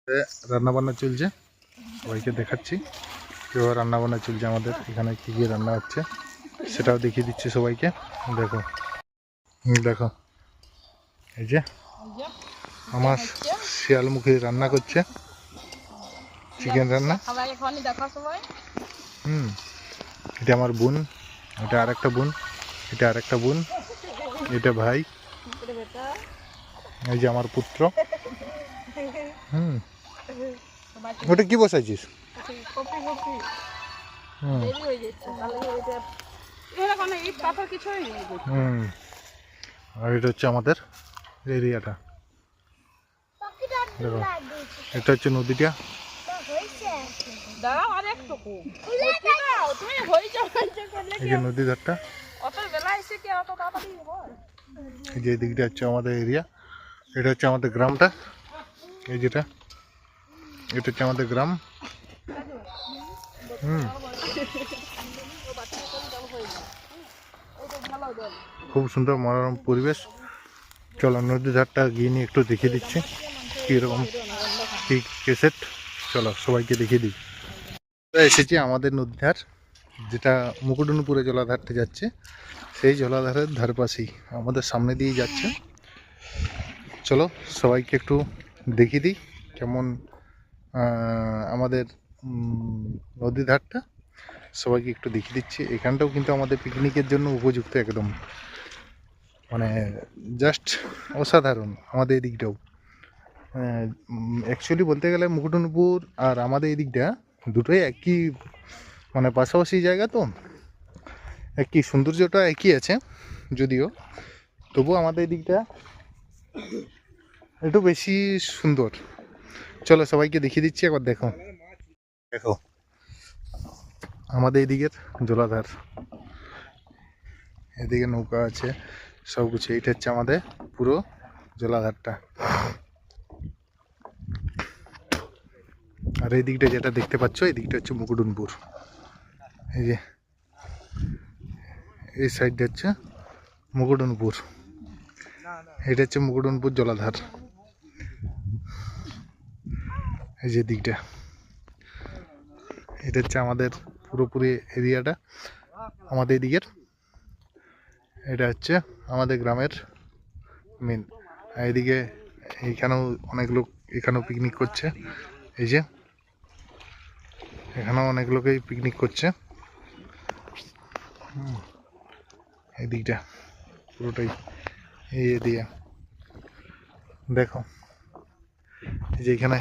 রান্না বান্না চলছে, সবাইকে দেখাচ্ছি কীভাবে রান্না বান্না চলছে। আমাদের এখানে কী কী রান্না হচ্ছে সেটাও দেখিয়ে দিচ্ছি সবাইকে। দেখো দেখো, এই যে আমার শিয়ালমুখী রান্না করছে, চিকেন রান্না। এটা আমার বোন, এটা আরেকটা বোন, এটা আরেকটা বোন, এটা ভাই, এই যে আমার পুত্র। ওটা কি বসাইছিস? আর এটা হচ্ছে আমাদের এরিয়াটা। দেখো, এটা হচ্ছে নদীটা। এই যে নদী ধারটা, এই যে দিকটা হচ্ছে আমাদের এরিয়া। এটা হচ্ছে আমাদের গ্রামটা, এই যেটা, এটা হচ্ছে আমাদের গ্রাম। খুব সুন্দর মনোরম পরিবেশ। চলো নদী ধারটা গিয়ে নিয়ে একটু দেখিয়ে দিচ্ছি কীরকম কী কেসেট। চলো সবাইকে দেখিয়ে দিই। এসেছি আমাদের নদী ধার, যেটা মুকুটমণিপুরে জলাধারতে যাচ্ছে, সেই জলাধারের ধারপাশেই আমাদের সামনে দিয়ে যাচ্ছে। চলো সবাইকে একটু দেখিয়ে দিই কেমন আমাদের নদী ধারটা, সবাইকে একটু দেখিয়ে দিচ্ছি। এখানটাও কিন্তু আমাদের পিকনিকের জন্য উপযুক্ত একদম, মানে জাস্ট অসাধারণ। আমাদের এদিকটাও অ্যাকচুয়ালি বলতে গেলে মুকুটমণিপুর আর আমাদের এই দিকটা দুটোই একই, মানে পাশাপাশি জায়গা, তো একই সৌন্দর্যটা একই আছে যদিও, তবু আমাদের এই দিকটা একটু বেশি সুন্দর। চলো সবাইকে দেখিয়ে দিচ্ছি একবার। দেখো দেখো আমাদের এদিকের জলাধার, এদিকে নৌকা আছে, সব কিছু। এইটা হচ্ছে আমাদের পুরো জলাধারটা। আর এই দিকটা যেটা দেখতে পাচ্ছ, এই দিকটা হচ্ছে মুকুটমণিপুর। এই যে এই সাইডটা হচ্ছে মুকুটমণিপুর, এটা হচ্ছে মুকুটমণিপুর জলাধার। এই যে দিকটা, এটা হচ্ছে আমাদের পুরোপুরি এরিয়াটা আমাদের এদিকের। এটা হচ্ছে আমাদের গ্রামের মেন। এইদিকে এইখানেও অনেক লোক এখানেও পিকনিক করছে, এই যে এখানেও অনেক লোকেই পিকনিক করছে। এই দিকটা পুরোটাই এই এরিয়া। দেখো এই যে এখানে